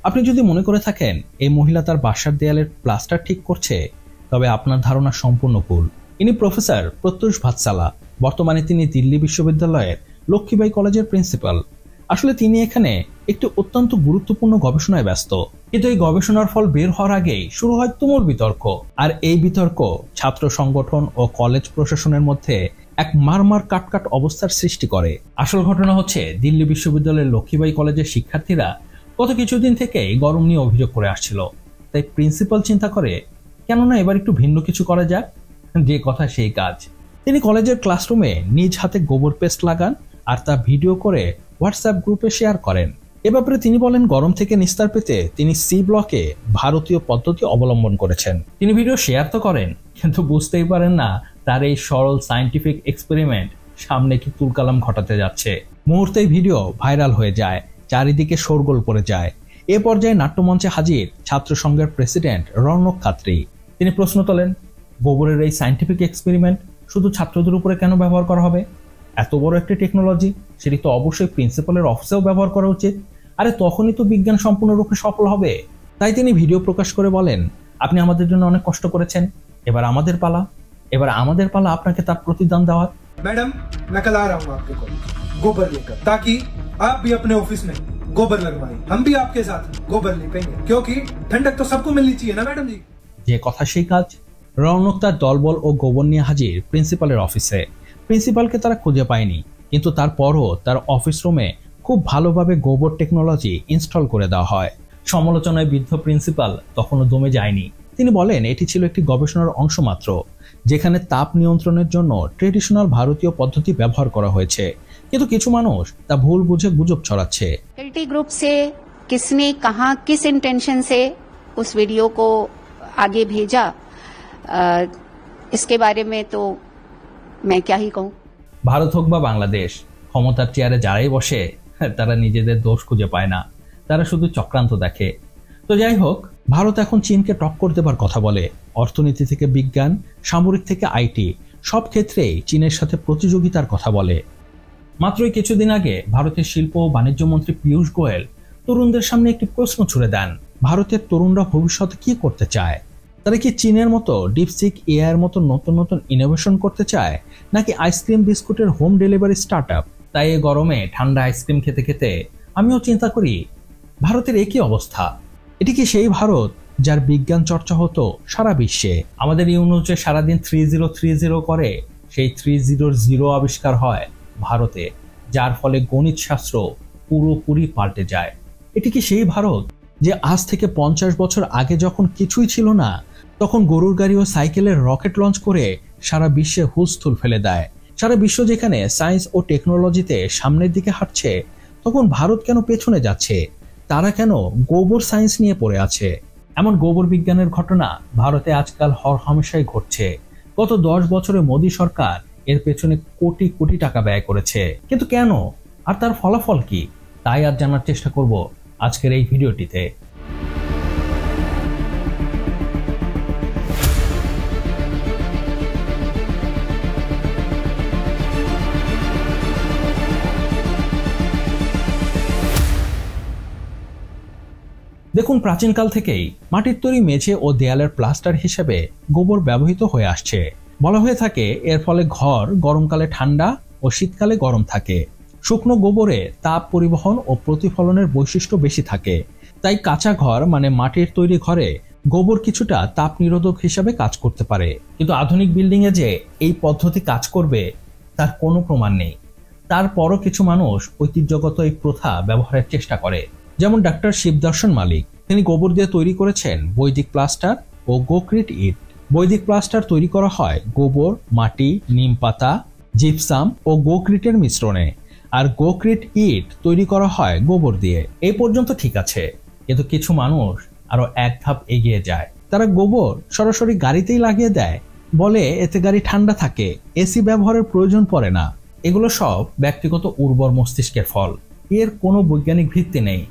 আপনি যদি মনে করে থাকেন এই মহিলা তার বাসার দেয়ালের প্লাস্টার ঠিক করছে, তবে আপনার ধারণা সম্পূর্ণ ভুল। ইনি প্রফেসর প্রত্যুষ ভাতসালা। বর্তমানে তিনি দিল্লি বিশ্ববিদ্যালয়ের লক্ষ্মীবাই কলেজের প্রিন্সিপাল। আসলে তিনি এখানে একটি অত্যন্ত গুরুত্বপূর্ণ গবেষণায় ব্যস্ত, কিন্তু এই গবেষণার ফল বের হওয়ার আগেই শুরু হয় তুমুল বিতর্ক। আর এই বিতর্ক ছাত্র সংগঠন ও কলেজ প্রশাসনের মধ্যে এক মারমার কাটকাট অবস্থার সৃষ্টি করে। আসল ঘটনা হচ্ছে, দিল্লি বিশ্ববিদ্যালয়ের লক্ষ্মীবাই কলেজের শিক্ষার্থীরা গত কিছুদিন থেকেই গরম নিয়ে অভিযোগ করে আসছিল। তাই প্রিন্সিপাল চিন্তা করে, কেননা এবার একটু ভিন্ন কিছু করা যাক। যে কথা সেই কাজ। তিনি কলেজের ক্লাসরুমে নিজ হাতে গোবর পেস্ট লাগান আর তা ভিডিও করে হোয়াটসঅ্যাপ গ্রুপে শেয়ার করেন। এ ব্যাপারে তিনি বলেন, গরম থেকে নিস্তার পেতে তিনি সি ব্লকে ভারতীয় পদ্ধতি অবলম্বন করেছেন। তিনি ভিডিও শেয়ার তো করেন, কিন্তু বুঝতেই পারেন না তার এই সরল সায়েন্টিফিক এক্সপেরিমেন্ট সামনে কি তুলকালাম ঘটাতে যাচ্ছে। মুহূর্তেই ভিডিও ভাইরাল হয়ে যায়, চারিদিকে শোরগোল পড়ে যায়। এ পর্যায়ে নাট্যমঞ্চে হাজির ছাত্র সংঘের প্রেসিডেন্ট রৌনক খাত্রি। তিনি প্রশ্ন তোলেন, গোবরের এই সায়েন্টিফিক এক্সপেরিমেন্ট শুধু ছাত্রদের উপরে কেন ব্যবহার করা হবে? এত বড় একটি টেকনোলজি, সেটি তো অবশ্যই প্রিন্সিপালের অফিসেও ব্যবহার করা উচিত। আরে তখনই তো বিজ্ঞান সম্পূর্ণরূপে সফল হবে। তাই তিনি ভিডিও প্রকাশ করে বলেন, আপনি আমাদের জন্য অনেক কষ্ট করেছেন, এবার আমাদের পালা আপনাকে তার প্রতিদান দেওয়ার। मैडम मैं कल आ रहा हूँ आपके कॉलेज गोबर लेकर, ताकि आप भी अपने ऑफिस में गोबर लगवाएं। हम भी आपके साथ गोबर लेपेंगे, क्योंकि ठंडक तो सबको मिलनी चाहिए ना मैडम जी। যে কথা সেই কাজ। রৌনক তার দলবল ও গোবর নিয়ে হাজির প্রিন্সিপালের অফিসে। প্রিন্সিপালকে তারা খুঁজে পায়নি, কিন্তু তারপরও তার অফিস রুমে খুব ভালোভাবে গোবর টেকনোলজি ইনস্টল করে দেওয়া হয়। সমালোচনায় বিদ্ধ প্রিন্সিপাল তখনও দমে যায়নি। তিনি বলেন, এটি ছিল একটি গবেষণার অংশ মাত্র, যেখানে তাপ নিয়ন্ত্রণের জন্য ট্রেডিশনাল ভারতীয় পদ্ধতি ব্যবহার করা হয়েছে, কিন্তু কিছু মানুষ তা ভুল বুঝে গুজব ছড়াচ্ছে। फैकल्टी ग्रुप से किसने कहां किस इंटेंशन से उस वीडियो को आगे भेजा, इसके बारे में तो मैं क्या ही कहूं। ভারত হোক বা বাংলাদেশ, ক্ষমতার চেয়ারে যারাই বসে তারা নিজেদের দোষ খুঁজে পায় না, তারা শুধু চক্রান্ত দেখে। তো যাই হোক, ভারত এখন চীনকে টক্কর দেবার কথা বলে। অর্থনীতি থেকে বিজ্ঞান, সামরিক থেকে আইটি, সব ক্ষেত্রেই চীনের সাথে প্রতিযোগিতার কথা বলে। মাত্রই কিছুদিন আগে ভারতের শিল্প ও বাণিজ্য মন্ত্রী পীযূষ গোয়েল তরুণদের সামনে একটি প্রশ্ন ছুড়ে দেন, ভারতের তরুণরা ভবিষ্যতে কি করতে চায়? তারা কি চীনের মতো ডিপসিক এআই এর মতো নতুন নতুন ইনোভেশন করতে চায়, নাকি আইসক্রিম বিস্কুটের হোম ডেলিভারি স্টার্টআপ? তাই এই গরমে ঠান্ডা আইসক্রিম খেতে খেতে আমিও চিন্তা করি, ভারতের একই অবস্থা। এটি কি সেই ভারত যার বিজ্ঞান চর্চা হতো সারা বিশ্বে? আমাদের ইউনুস সারাদিন 3030 করে, সেই 300 আবিষ্কার হয় ভারতে, যার ফলে গণিত শাস্ত্র পুরোপুরি পাল্টে যায়। এটি কি সেই ভারত যে আজ থেকে 50 বছর আগে যখন কিছুই ছিল না, তখন গরুর গাড়ি ও সাইকেলের রকেট লঞ্চ করে সারা বিশ্বে হুলস্থুল ফেলে দেয়? সারা বিশ্ব যেখানে সায়েন্স ও টেকনোলজিতে সামনের দিকে হাঁটছে, তখন ভারত কেন পেছনে যাচ্ছে? তারা কেন গোবর সায়েন্স নিয়ে পড়ে আছে? এমন গোবর বিজ্ঞানের ঘটনা ভারতে আজকাল হরহামেশাই ঘটছে। গত 10 বছরে মোদী সরকার এর পেছনে কোটি কোটি টাকা ব্যয় করেছে, কিন্তু কেন, আর তার ফলাফল কি, তাই আজ জানার চেষ্টা করব আজকের এই ভিডিওটিতে। দেখুন, প্রাচীনকাল থেকেই মাটির তৈরি মেঝে ও দেয়ালের প্লাস্টার হিসেবে গোবর ব্যবহৃত হয়ে আসছে। বলা হয়ে থাকে এর ফলে ঘর গরমকালে ঠান্ডা ও শীতকালে গরম থাকে। শুকনো গোবরে তাপ পরিবহন ও প্রতিফলনের বৈশিষ্ট্য বেশি থাকে, তাই কাঁচা ঘর মানে মাটির তৈরি ঘরে গোবর কিছুটা তাপ নিরোধক হিসাবে কাজ করতে পারে। কিন্তু আধুনিক বিল্ডিং এ যে এই পদ্ধতি কাজ করবে তার কোনো প্রমাণ নেই। তারপরও কিছু মানুষ ঐতিহ্যগত এই প্রথা ব্যবহারের চেষ্টা করে, যেমন ডাক্তার শিবদর্শন মালিক। তিনি গোবর দিয়ে তৈরি করেছেন বৈদিক প্লাস্টার ও গোক্রিট ইট। বৈদিক প্লাস্টার তৈরি করা হয় গোবর, মাটি, নিম পাতা, জিপসাম ও গোক্রিটের মিশ্রণে, আর গোক্রিট ইট তৈরি করা হয় গোবর দিয়ে। এই পর্যন্ত ঠিক আছে, কিন্তু কিছু মানুষ আরো এক ধাপ এগিয়ে যায়। তারা গোবর সরাসরি গাড়িতেই লাগিয়ে দেয়, বলে এতে গাড়ি ঠান্ডা থাকে, এসি ব্যবহারের প্রয়োজন পড়ে না। এগুলো সব ব্যক্তিগত উর্বর মস্তিষ্কের ফল, এর কোনো বৈজ্ঞানিক ভিত্তি নেই।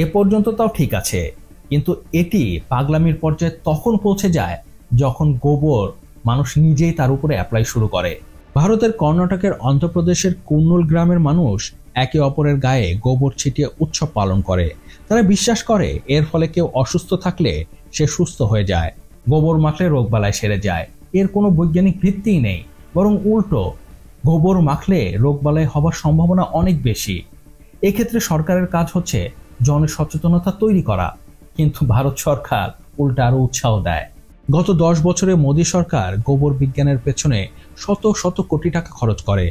এ পর্যন্ত তাও ঠিক আছে, কিন্তু এটি পাগলামির পর্যায়ে তখন পৌঁছে যায় যখন গোবর মানুষ নিজেই তার উপরে অ্যাপ্লাই শুরু করে। ভারতের কর্ণাটকের অন্ধ্রপ্রদেশের কুর্নুল গ্রামের মানুষ একে অপরের গায়ে গোবর ছিটিয়ে উৎসব পালন করে। তারা বিশ্বাস করে এর ফলে কেউ অসুস্থ থাকলে সে সুস্থ হয়ে যায়, গোবর মাখলে রোগবালাই সেরে যায়। এর কোনো বৈজ্ঞানিক ভিত্তিই নেই, বরং উল্টো, গোবর মাখলে রোগবালাই হবার সম্ভাবনা অনেক বেশি। এক্ষেত্রে সরকারের কাজ হচ্ছে জনসচেতনতা তৈরি করা, কিন্তু ভারত সরকার উল্টা আরো উৎসাহ দেয়। গত 10 বছরে মোদী সরকার গোবর বিজ্ঞানের পেছনে শত শত কোটি টাকা খরচ করে।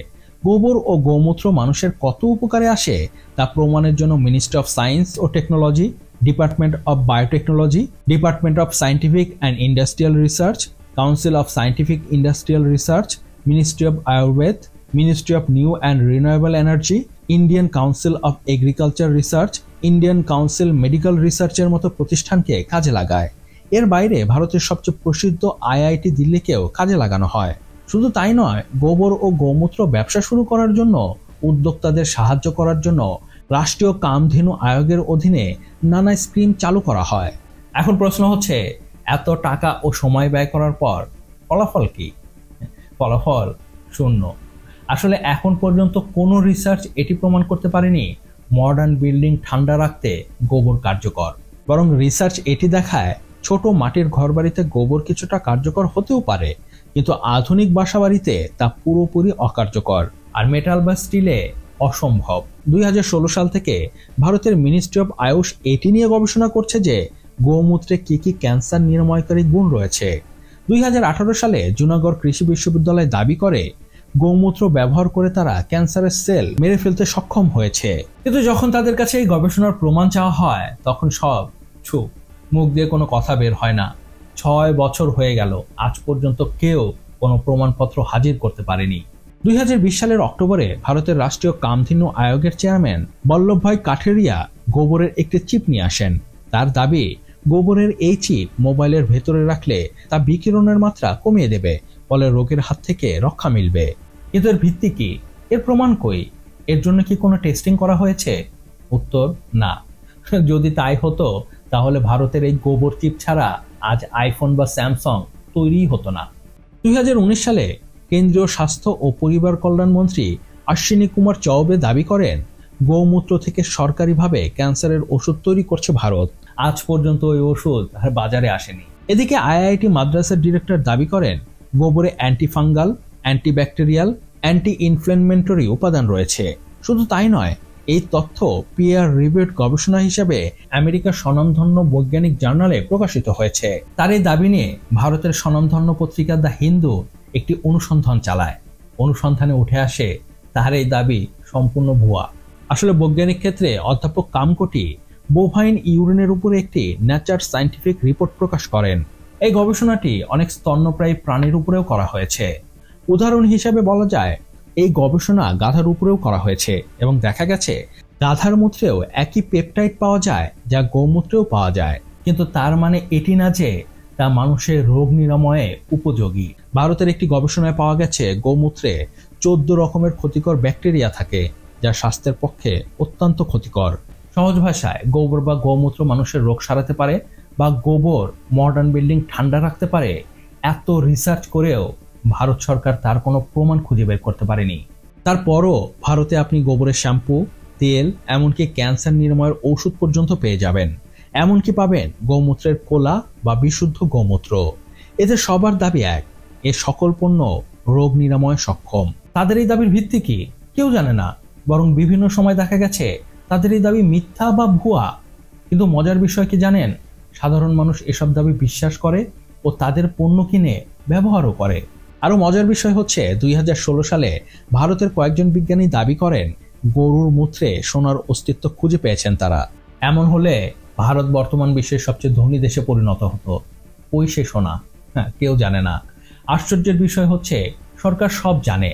গোবর ও গোমূত্র মানুষের কত উপকারে আসে তা প্রমাণের জন্য মিনিস্ট্রি অফ সায়েন্স ও technology, department of biotechnology, department of scientific and industrial research, council of scientific industrial research, ministry of Ayurveda, ministry of new and renewable energy, Indian council of agriculture research, Indian council medical রিসার্চের মতো প্রতিষ্ঠানকে কাজে লাগায়। এর বাইরে ভারতের সবচেয়ে প্রসিদ্ধ আইআইটি দিল্লিকেও কাজে লাগানো হয়। শুধু তাই নয়, গোবর ও গোমূত্র ব্যবসা শুরু করার জন্য উদ্যোক্তাদের সাহায্য করার জন্য রাষ্ট্রীয় কামধেনু আয়োগের অধীনে নানা স্কিম চালু করা হয়। এখন প্রশ্ন হচ্ছে, এত টাকা ও সময় ব্যয় করার পর ফলাফল কি? ফলাফল শূন্য। আসলে এখন পর্যন্ত কোনো রিসার্চ এটি প্রমাণ করতে পারেনি মডার্ন বিল্ডিং ঠান্ডা রাখতে গোবর কার্যকর। বরং রিসার্চ এটি দেখায় ছোট মাটির ঘরবাড়িতে গোবর কিছুটা কার্যকর হতেও পারে, কিন্তু আধুনিক বাসাবাড়িতে তা পুরোপুরি অকার্যকর, আর মেটাল বা স্টিলে অসম্ভব। 2016 সাল থেকে ভারতের মিনিস্ট্রি অফ আয়ুষ এটি নিয়ে গবেষণা করছে যে গোমূত্রে কি কি ক্যান্সার নিরাময়কারী গুণ রয়েছে। 2018 সালে জুনাগড় কৃষি বিশ্ববিদ্যালয় দাবি করে গোমূত্র ব্যবহার করে তারা ক্যান্সারের সেল মেরে ফেলতে সক্ষম হয়েছে। কিন্তু যখন তাদের কাছে এই গবেষণার প্রমাণ চাওয়া হয়, তখন সব চুপ, মুখ দিয়ে কোনো কথা বের হয় না। 6 বছর হয়ে গেল, আজ পর্যন্ত কেউ কোনো প্রমাণপত্র হাজির করতে পারেনি। 2020 সালের অক্টোবরে ভারতের রাষ্ট্রীয় কামধেনু আয়োগের চেয়ারম্যান বল্লভভাই কাঠেরিয়া গোবরের একটি চিপ নিয়ে আসেন। তার দাবি, গোবরের এই চিপ মোবাইলের ভেতরে রাখলে তা বিকিরণের মাত্রা কমিয়ে দেবে, ফলে রোগের হাত থেকে রক্ষা মিলবে। কিন্তু এর ভিত্তি কি? এর প্রমাণ কই? এর জন্য কি কোনো টেস্টিং করা হয়েছে? উত্তর, না। যদি তাই হতো তাহলে ভারতের এই গোবর চিপ ছাড়া আজ আইফোন বা স্যামসাং তৈরিই হতো না। 2019 সালে কেন্দ্রীয় স্বাস্থ্য ও পরিবার কল্যাণ মন্ত্রী অশ্বিনী কুমার চৌবে দাবি করেন গোমূত্র থেকে সরকারিভাবে ক্যান্সারের ওষুধ তৈরি করছে ভারত। আজ পর্যন্ত ওই ওষুধ আর বাজারে আসেনি। এদিকে আইআইটি মাদ্রাসের ডিরেক্টর দাবি করেন গোবরে অ্যান্টিফাঙ্গাল, অ্যান্টিব্যাকটেরিয়াল, অ্যান্টি ইনফ্ল্যামেটরি উপাদান রয়েছে। শুধু তাই নয়, এই তথ্য পিয়ার রিভিউড গবেষণা হিসেবে আমেরিকার স্বনামধন্য বৈজ্ঞানিক জার্নালে প্রকাশিত হয়েছে। তার এই দাবি নিয়ে ভারতের স্বনামধন্য পত্রিকা দ্য হিন্দু একটি অনুসন্ধান চালায়। অনুসন্ধানে উঠে আসে তার এই দাবি সম্পূর্ণ ভুয়া। আসলে বৈজ্ঞানিক ক্ষেত্রে অধ্যাপক কামকোটি বোভাইন ইউরিনের উপরে একটি নেচার সায়েন্টিফিক রিপোর্ট প্রকাশ করেন। এই গবেষণাটি অনেক স্তন্যপ্রায়ী প্রাণীর উপরেও করা হয়েছে। উদাহরণ হিসেবে বলা যায়, এই গবেষণা গাধার উপরেও করা হয়েছে এবং দেখা গেছে গাধার মূত্রেও একই পেপটাইড পাওয়া যায় যা গোমূত্রেও পাওয়া যায়। কিন্তু তার মানে এটি না যে তা মানুষের রোগ নিরাময়ে উপযোগী। ভারতের একটি গবেষণায় পাওয়া গেছে গোমূত্রে 14 রকমের ক্ষতিকর ব্যাকটেরিয়া থাকে যা স্বাস্থ্যের পক্ষে অত্যন্ত ক্ষতিকর। সহজ ভাষায়, গোবর বা গোমূত্র মানুষের রোগ সারাতে পারে বা গোবর মডার্ন বিল্ডিং ঠান্ডা রাখতে পারে। এত রিসার্চ করেও ভারত সরকার তার কোনো প্রমাণ খুঁজে বের করতে পারেনি। তারপরও ভারতে আপনি গোবরের শ্যাম্পু, তেল, এমনকি ক্যান্সার নিরাময়ের ঔষধ পর্যন্ত পেয়ে যাবেন। এমনকি পাবেন গোমূত্রের কোলা বা বিশুদ্ধ গোমূত্র। এদের সবার দাবি এক, এ সকল পণ্য রোগ নিরাময়ে সক্ষম। তাদের এই দাবির ভিত্তি কি কেউ জানে না, বরং বিভিন্ন সময় দেখা গেছে তাদের এই দাবি মিথ্যা বা ভুয়া। কিন্তু মজার বিষয় কি জানেন? সাধারণ মানুষ এসব দাবি বিশ্বাস করে ও তাদের পণ্য কিনে ব্যবহারও করে। আরও মজার বিষয় হচ্ছে 2016 সালে ভারতের কয়েকজন বিজ্ঞানী দাবি করেন গরুর মূত্রে সোনার অস্তিত্ব খুঁজে পেয়েছেন তারা। এমন হলে ভারত বর্তমান বিশ্বের সবচেয়ে ধনী দেশে পরিণত হতো। ওই সে সোনা? কেউ জানে না। আশ্চর্যের বিষয় হচ্ছে সরকার সব জানে।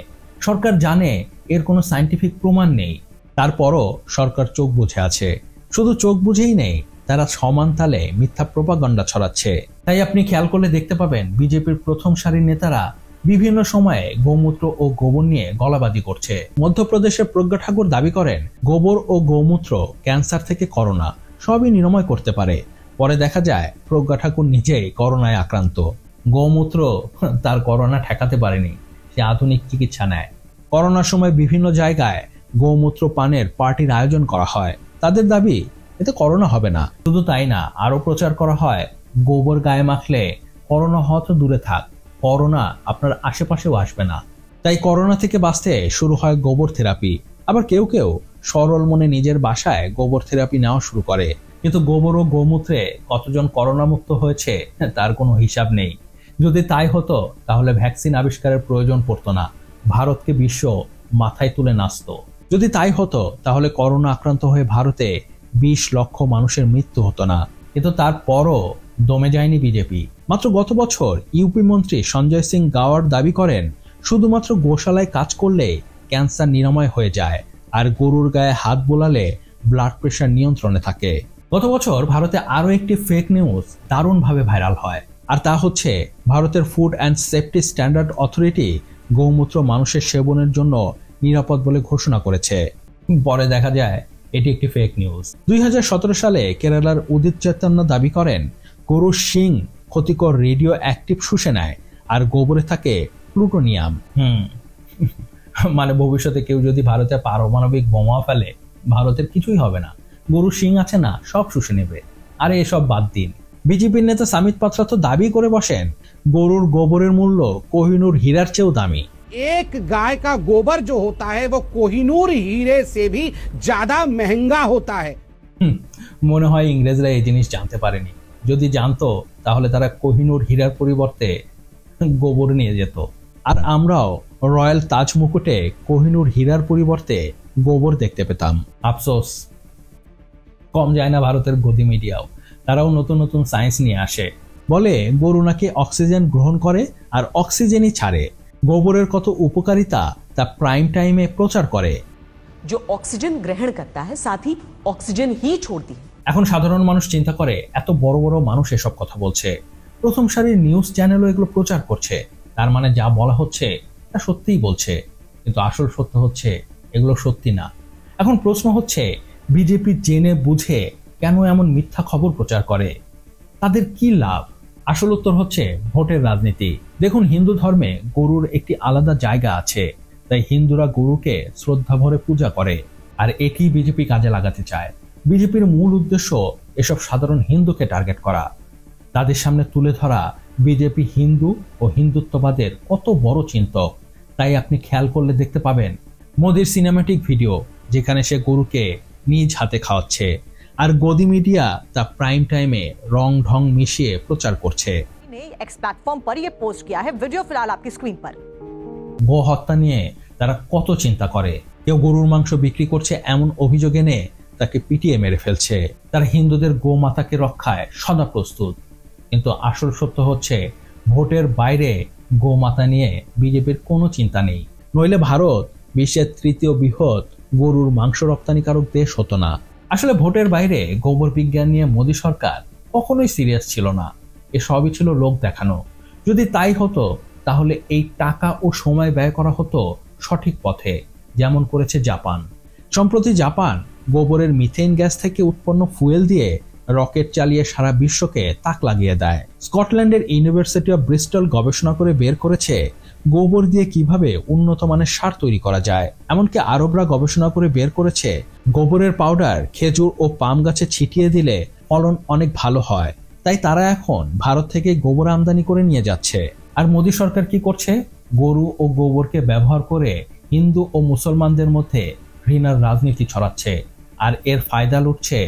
সরকার জানে এর কোনো সায়েন্টিফিক প্রমাণ নেই, তারপরও সরকার চোখ বুজে আছে। শুধু চোখ বুঝেই নেই, তারা সমান তালে মিথ্যা প্রোপাগান্ডা ছড়াচ্ছে। তাই আপনি খেয়াল করলে দেখতে পাবেন বিজেপির প্রথম সারির নেতারা বিভিন্ন সময়ে গোমূত্র ও গোবর নিয়ে গলাবাজি করছে। মধ্যপ্রদেশের প্রজ্ঞা ঠাকুর দাবি করেন গোবর ও গোমূত্র ক্যান্সার থেকে করোনা সবই নিরাময় করতে পারে। পরে দেখা যায় প্রজ্ঞা ঠাকুর নিজেই করোনায় আক্রান্ত। গোমূত্র তার করোনা ঠেকাতে পারেনি, সে আধুনিক চিকিৎসা নেয়। করোনার সময় বিভিন্ন জায়গায় গোমূত্র পানের পার্টির আয়োজন করা হয়। তাদের দাবি এতে করোনা হবে না। শুধু তাই না, আরো প্রচার করা হয় গোবর গায়ে মাখলে করোনা হওয়া তো দূরে থাক, করোনা আপনার আশেপাশেও আসবে না। তাই করোনা থেকে বাঁচতে শুরু হয় গোবর থেরাপি। আবার কেউ কেউ সরল মনে নিজের বাসায় গোবর থেরাপি নেওয়া শুরু করে। কিন্তু গোবর ও গোমূত্রে কতজন করোনা মুক্ত হয়েছে তার কোনো হিসাব নেই। যদি তাই হতো তাহলে ভ্যাকসিন আবিষ্কারের প্রয়োজন পড়তো না, ভারতকে বিশ্ব মাথায় তুলে নাচত। যদি তাই হতো তাহলে করোনা আক্রান্ত হয়ে ভারতে 20 লক্ষ মানুষের মৃত্যু হতো না। কিন্তু তারপরও দমে যায়নি বিজেপি। মাত্র গত বছর ইউপি মন্ত্রী সঞ্জয় সিং গাওয়ার দাবি করেন শুধুমাত্র গোশালায় কাজ করলে ক্যান্সার নিরাময় হয়ে যায়, আর গরুর গায়ে হাত বোলালে ব্লাড প্রেশার নিয়ন্ত্রণে থাকে। গত বছর ভারতে আরো একটি ফেক নিউজ দারুণভাবে ভাইরাল হয়, আর তা হচ্ছে ভারতের food and safety standard authority গৌমূত্র মানুষের সেবনের জন্য নিরাপদ বলে ঘোষণা করেছে। পরে দেখা যায় এটি একটি ফেক নিউজ। 2017 সালে কেরালার উদিত চৈতন্য দাবি করেন গরুর শিং ক্ষতিকর রেডিও অ্যাক্টিভ শুষে নেয় আর গোবরে থাকে প্লুটোনিয়াম। মানে ভবিষ্যতে কেউ যদি ভারতে পারমাণবিক বোমা ফেলে ভারতের কিছুই হবে না, গরুর শিং আছে না, সব শুষে নেবে। আরে এসব বাদ দিন। বিজেপির নেতা সামিত পাত্রা তো দাবি করে বসেন গরুর গোবরের মূল্য কোহিনূর হীরার চেয়েও দামি। एक गाय का गोबर जो होता है वो कोहिनूर हीरे से भी ज्यादा महंगा होता है। মনে হয় ইংরেজরা এই জিনিস জানতে পারেনি। যদি জানতো তাহলে তারা কোহিনূর হীরার পরিবর্তে গোবর নিয়ে যেত। আর আমরাও রয়্যাল তাজ মুকুটে কোহিনূর হীরার পরিবর্তে গোবর দেখতে পেতাম। আফসোস, কম যায় না ভারতের গদি মিডিয়াও। তারাও নতুন নতুন সায়েন্স নিয়ে আসে, বলে গরু নাকি অক্সিজেন গ্রহণ করে আর অক্সিজেনই ছাড়ে। গোবরের কত উপকারিতা তা প্রাইম টাইমে প্রচার করে। जो ऑक्सीजन ग्रहण करता है साथ ही ऑक्सीजन ही छोड़ती है। এখন সাধারণ মানুষ চিন্তা করে এত বড় বড় মানুষ এসব কথা বলছে, প্রথম সারির নিউজ চ্যানেলও এগুলো প্রচার করছে, তার মানে যা বলা হচ্ছে তা সত্যিই বলছে। কিন্তু আসল সত্য হচ্ছে এগুলো সত্যি না। এখন প্রশ্ন হচ্ছে বিজেপি জেনে বুঝে কেন এমন মিথ্যা খবর প্রচার করে, তাদের কি লাভ? আসল উত্তর হচ্ছে ভোটের রাজনীতি। দেখুন, হিন্দু ধর্মে গরুর একটি আলাদা জায়গা আছে, তাই হিন্দুরা গরুকে শ্রদ্ধা ভরে পূজা করে, আর এটি বিজেপি কাজে লাগাতে চায়। বিজেপির মূল উদ্দেশ্য এসব সাধারণ হিন্দুকে টার্গেট করা, তাদের সামনে তুলে ধরা বিজেপি হিন্দু ও হিন্দুত্ববাদের কত বড় চিন্তক। তাই আপনি খেয়াল করলে দেখতে পাবেন মোদির সিনেম্যাটিক ভিডিও যেখানে সে গরুকে নিজ হাতে খাওয়াচ্ছে, আর গদি মিডিয়া তা প্রাইম টাইমে রং ঢং মিশিয়ে প্রচার করছে। एक्स प्लेटफॉर्म पर ये पोस्ट किया है, वीडियो फिलहाल आपकी स्क्रीन पर। গো হত্যা নিয়ে তারা কত চিন্তা করে। কেউ গরুর মাংস বিক্রি করছে এমন অভিযোগ এনে তাকে পিটিয়ে মেরে ফেলছে। তারা হিন্দুদের গোমাতাকে রক্ষায় সদা প্রস্তুত। কিন্তু আসল সত্য হচ্ছে ভোটের বাইরে গোমাতা নিয়ে বিজেপির কোনো চিন্তা নেই। নইলে ভারত বিশ্বের 3য় বৃহৎ গরুর মাংস রপ্তানিকারক দেশ হতো না। আসলে ভোটের বাইরে গোবর বিজ্ঞান নিয়ে মোদী সরকার কখনোই সিরিয়াস ছিল না, এসবই ছিল লোক দেখানো। যদি তাই হতো তাহলে এই টাকা ও সময় ব্যয় করা হতো সঠিক পথে, যেমন করেছে জাপান। সম্প্রতি জাপান গোবরের মিথেন গ্যাস থেকে উৎপন্ন ফুয়েল দিয়ে রকেট চালিয়ে সারা বিশ্বকে তাক লাগিয়ে দেয়। স্কটল্যান্ডের ইউনিভার্সিটি অফ ব্রিস্টল গবেষণা করে বের করেছে গোবর দিয়ে কিভাবে উন্নত মানের সার তৈরি করা যায়। এমনকি আরবরা গবেষণা করে বের করেছে গোবরের পাউডার খেজুর ও পাম গাছে ছিটিয়ে দিলে ফলন অনেক ভালো হয়। তাই তারা এখন ভারত থেকে গোবর আমদানি করে নিয়ে যাচ্ছে। আর মোদী সরকার কি করছে? গরু ও গোবরকে ব্যবহার করে হিন্দু ও মুসলমানদের মধ্যে ঘৃণার রাজনীতি ছড়াচ্ছে। আর এর ফায়দা লুটছে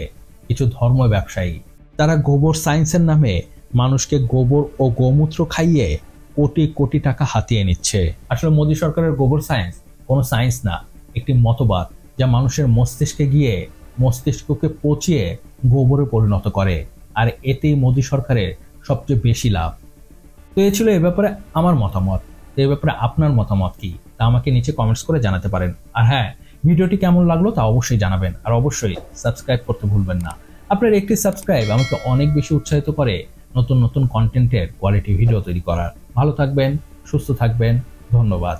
কিছু ধর্ম ব্যবসায়ী। তারা গোবর সায়েন্সের নামে মানুষকে গোবর ও গোমূত্র খাইয়ে কোটি কোটি টাকা হাতিয়ে নিচ্ছে। আসলে মোদী সরকারের গোবর সায়েন্স কোনো সায়েন্স না, একটি মতবাদ যা মানুষের মস্তিষ্কে গিয়ে মস্তিষ্ককে পচিয়ে গোবরে পরিণত করে। আর এতেই মোদী সরকারের সবচেয়ে বেশি লাভ। তো এ ছিল এ ব্যাপারে আমার মতামত। তো এ ব্যাপারে আপনার মতামত কি তা আমাকে নিচে কমেন্টস করে জানাতে পারেন। আর হ্যাঁ, ভিডিওটি কেমন লাগলো তা অবশ্যই জানাবেন, আর অবশ্যই সাবস্ক্রাইব করতে ভুলবেন না। আপনার একটি সাবস্ক্রাইব আমাকে অনেক বেশি উৎসাহিত করে নতুন নতুন কন্টেন্টের কোয়ালিটি ভিডিও তৈরি করার। ভালো থাকবেন, সুস্থ থাকবেন, ধন্যবাদ।